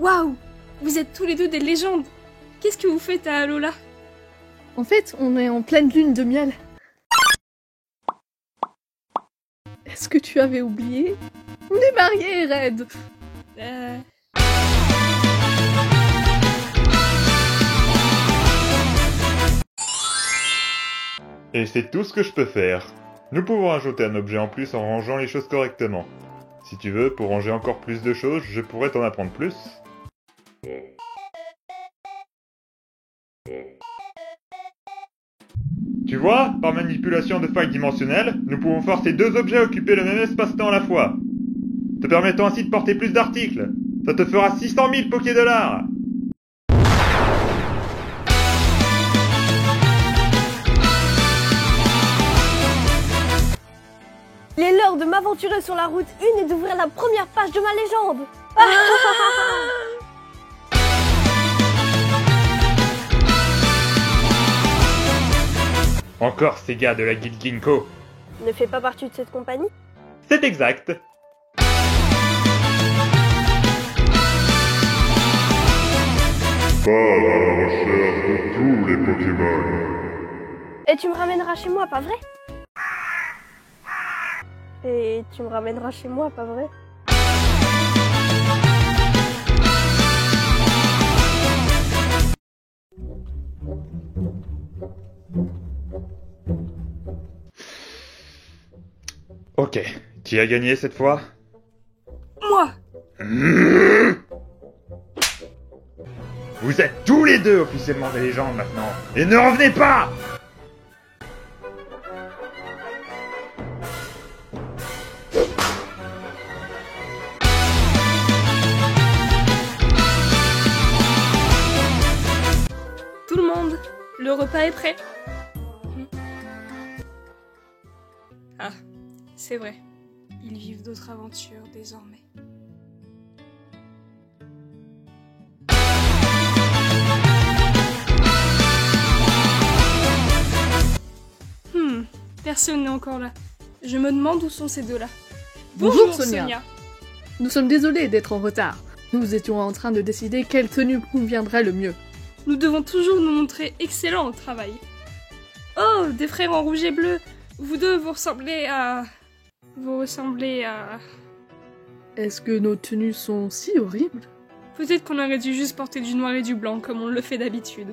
Waouh! Vous êtes tous les deux des légendes! Qu'est-ce que vous faites à Alola? En fait, on est en pleine lune de miel. Est-ce que tu avais oublié? On est mariés, Red! Et c'est tout ce que je peux faire. Nous pouvons ajouter un objet en plus en rangeant les choses correctement. Si tu veux, pour ranger encore plus de choses, je pourrais t'en apprendre plus. Tu vois, par manipulation de failles dimensionnelles, nous pouvons forcer deux objets à occuper le même espace-temps à la fois, te permettant ainsi de porter plus d'articles. Ça te fera 600 000 Pokédollars. Il est l'heure de m'aventurer sur la route 1 et d'ouvrir la première page de ma légende. Encore ces gars de la Guilde Ginkgo. Ne fais pas partie de cette compagnie? C'est exact. Pas à la recherche de tous les Pokémon. Et tu me ramèneras chez moi, pas vrai? Et tu me ramèneras chez moi, pas vrai? Ok, qui a gagné cette fois? Moi! Vous êtes tous les deux officiellement des légendes maintenant, et ne revenez pas! Tout le monde, le repas est prêt. Ah, c'est vrai. Ils vivent d'autres aventures désormais. Personne n'est encore là. Je me demande où sont ces deux-là. Bonjour Sonia. Nous sommes désolés d'être en retard. Nous étions en train de décider quelle tenue conviendrait le mieux. Nous devons toujours nous montrer excellents au travail. Oh, des frères en rouge et bleu. Vous deux, vous ressemblez à... Est-ce que nos tenues sont si horribles? Peut-être qu'on aurait dû juste porter du noir et du blanc comme on le fait d'habitude.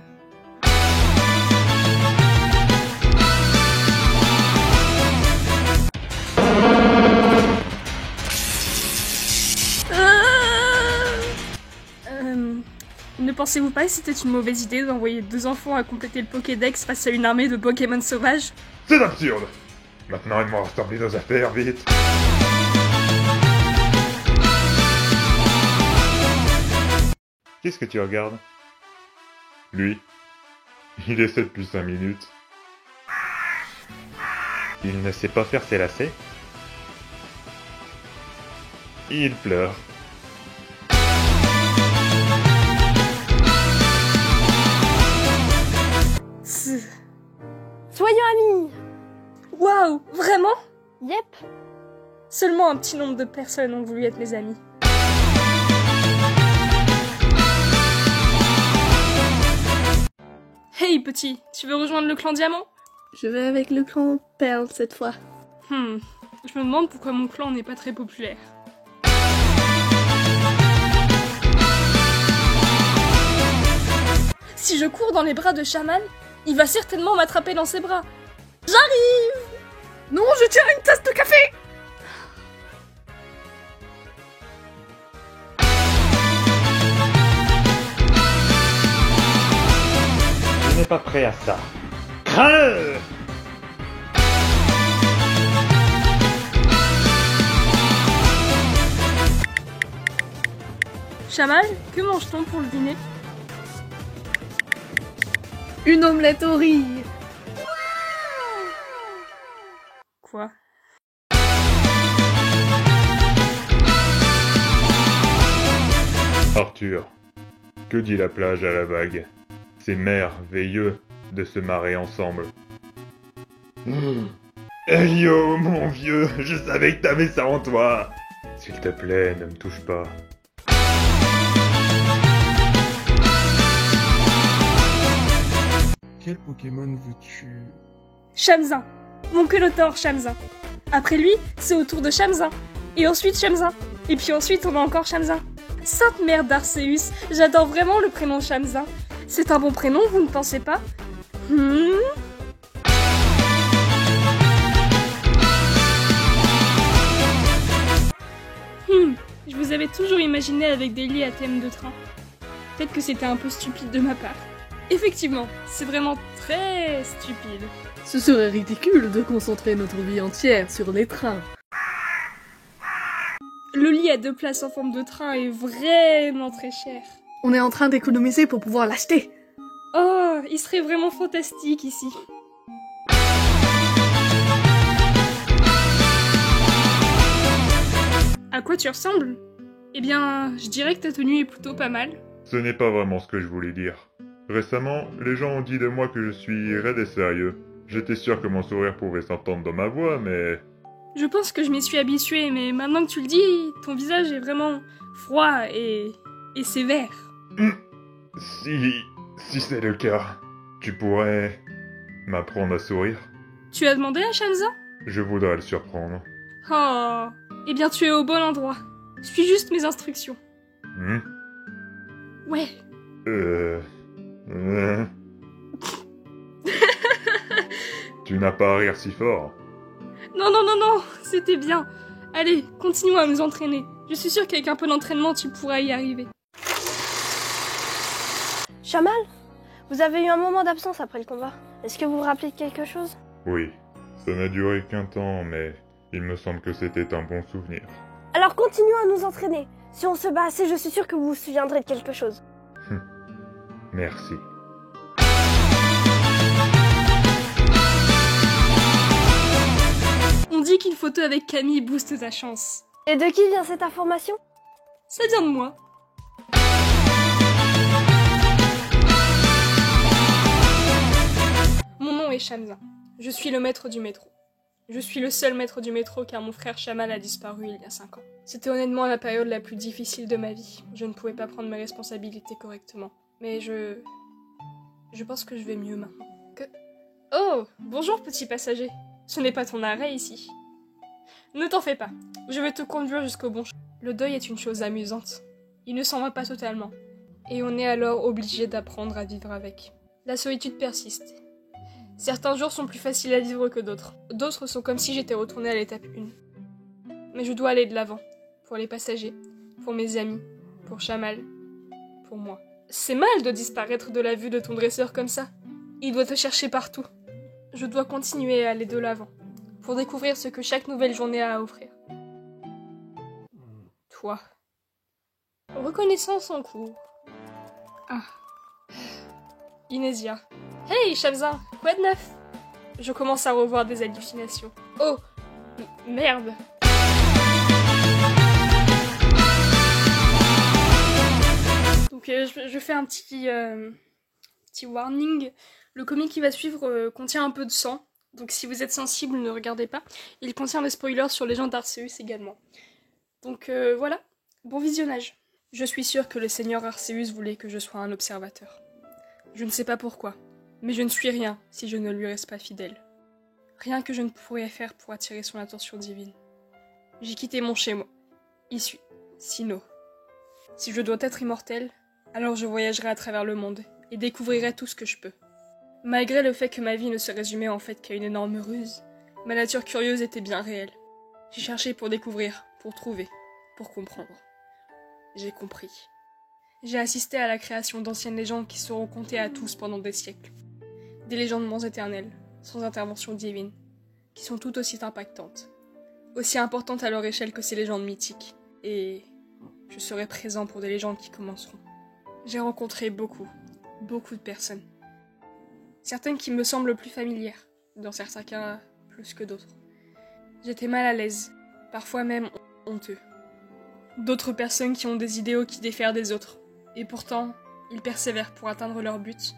Ne pensez-vous pas que c'était une mauvaise idée d'envoyer deux enfants à compléter le Pokédex face à une armée de Pokémon sauvages? C'est absurde. Maintenant, il m'en reste nos affaires, vite. Qu'est-ce que tu regardes? Lui. Il essaie depuis 5 minutes. Il ne sait pas faire ses lacets. Il pleure. Soyons amis! Waouh, vraiment? Yep. Seulement un petit nombre de personnes ont voulu être mes amis. Hey petit, tu veux rejoindre le clan Diamant? Je vais avec le clan Perle cette fois. Je me demande pourquoi mon clan n'est pas très populaire. Si je cours dans les bras de Shaman, il va certainement m'attraper dans ses bras. J'arrive! Non, je tiens une tasse de café! Je n'ai pas prêt à ça. Crains-le! Shaman, que mange-t-on pour le dîner? Une omelette au riz! Quoi? Arthur, que dit la plage à la vague? C'est merveilleux de se marrer ensemble. Elio, mon vieux, je savais que t'avais ça en toi. S'il te plaît, ne me touche pas. Quel Pokémon veux-tu? Shamsa. Mon Kelotor Shamsa. Après lui, c'est au tour de Shamsa. Et ensuite Shamsa. Et puis ensuite, on a encore Shamsa. Sainte mère d'Arceus, j'adore vraiment le prénom Shamsa. C'est un bon prénom, vous ne pensez pas? Je vous avais toujours imaginé avec des lits à thème de train. Peut-être que c'était un peu stupide de ma part. Effectivement, c'est vraiment très stupide. Ce serait ridicule de concentrer notre vie entière sur les trains. Le lit à 2 places en forme de train est vraiment très cher. On est en train d'économiser pour pouvoir l'acheter. Oh, il serait vraiment fantastique ici. À quoi tu ressembles? Eh bien, je dirais que ta tenue est plutôt pas mal. Ce n'est pas vraiment ce que je voulais dire. Récemment, les gens ont dit de moi que je suis raide et sérieux. J'étais sûr que mon sourire pouvait s'entendre dans ma voix, mais... Je pense que je m'y suis habituée, mais maintenant que tu le dis, ton visage est vraiment froid et sévère. Si c'est le cas, tu pourrais m'apprendre à sourire? Tu as demandé à Shamsa? Je voudrais le surprendre. Oh, eh bien tu es au bon endroit. Suis juste mes instructions. Ouais. Tu n'as pas à rire si fort. Non, c'était bien. Allez, continuons à nous entraîner. Je suis sûre qu'avec un peu d'entraînement, tu pourras y arriver. Shamal, vous avez eu un moment d'absence après le combat. Est-ce que vous vous rappelez de quelque chose? Oui, ça n'a duré qu'un temps, mais il me semble que c'était un bon souvenir. Alors continuons à nous entraîner. Si on se bat assez, je suis sûre que vous vous souviendrez de quelque chose. Merci. On dit qu'une photo avec Camille booste ta chance. Et de qui vient cette information? Ça vient de moi. Mon nom est Shamsa. Je suis le maître du métro. Je suis le seul maître du métro car mon frère Shamal a disparu il y a 5 ans. C'était honnêtement la période la plus difficile de ma vie. Je ne pouvais pas prendre mes responsabilités correctement. Mais je pense que je vais mieux maintenant. Oh, bonjour petit passager. Ce n'est pas ton arrêt ici. Ne t'en fais pas. Je vais te conduire jusqu'au bon chemin. Le deuil est une chose amusante. Il ne s'en va pas totalement. Et on est alors obligé d'apprendre à vivre avec. La solitude persiste. Certains jours sont plus faciles à vivre que d'autres. D'autres sont comme si j'étais retournée à l'étape 1. Mais je dois aller de l'avant. Pour les passagers, pour mes amis, pour Shamal, pour moi. C'est mal de disparaître de la vue de ton dresseur comme ça. Il doit te chercher partout. Je dois continuer à aller de l'avant, pour découvrir ce que chaque nouvelle journée a à offrir. Toi. Reconnaissance en cours. Ah. Inésia. Hey, Shamsa, quoi de neuf? Je commence à revoir des hallucinations. Oh, merde. Donc je fais un petit warning. Le comic qui va suivre contient un peu de sang, donc si vous êtes sensible, ne regardez pas. Il contient des spoilers sur les gens d'Arceus également. Donc voilà, bon visionnage. Je suis sûre que le seigneur Arceus voulait que je sois un observateur. Je ne sais pas pourquoi, mais je ne suis rien si je ne lui reste pas fidèle. Rien que je ne pourrais faire pour attirer son attention divine. J'ai quitté mon chez-moi. Ici, Sinnoh. Si je dois être immortel, alors je voyagerai à travers le monde et découvrirai tout ce que je peux. Malgré le fait que ma vie ne se résumait en fait qu'à une énorme ruse, ma nature curieuse était bien réelle. J'ai cherché pour découvrir, pour trouver, pour comprendre. J'ai compris. J'ai assisté à la création d'anciennes légendes qui seront contées à tous pendant des siècles. Des légendements éternelles, sans intervention divine, qui sont tout aussi impactantes. Aussi importantes à leur échelle que ces légendes mythiques. Et je serai présent pour des légendes qui commenceront. J'ai rencontré beaucoup de personnes. Certaines qui me semblent plus familières, dans certains cas plus que d'autres. J'étais mal à l'aise, parfois même honteux. D'autres personnes qui ont des idéaux qui diffèrent des autres, et pourtant, ils persévèrent pour atteindre leur but,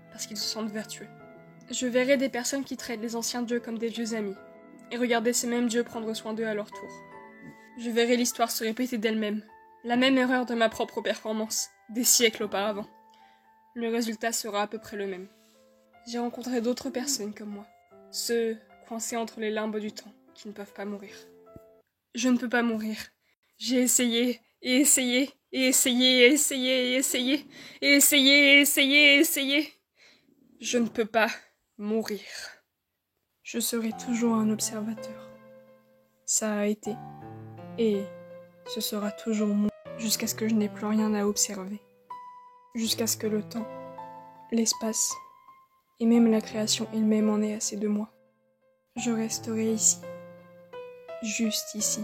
parce qu'ils se sentent vertueux. Je verrai des personnes qui traitent les anciens dieux comme des vieux amis, et regarder ces mêmes dieux prendre soin d'eux à leur tour. Je verrai l'histoire se répéter d'elle-même, la même erreur de ma propre performance, des siècles auparavant. Le résultat sera à peu près le même. J'ai rencontré d'autres personnes comme moi. Ceux coincés entre les limbes du temps, qui ne peuvent pas mourir. Je ne peux pas mourir. J'ai essayé, et essayé, et essayé, et essayé, et essayé, et essayé, et essayé, et essayé. Je ne peux pas mourir. Je serai toujours un observateur. Ça a été, et ce sera toujours moi, jusqu'à ce que je n'ai plus rien à observer. Jusqu'à ce que le temps, l'espace, et même la création elle-même en ait assez de moi. Je resterai ici, juste ici.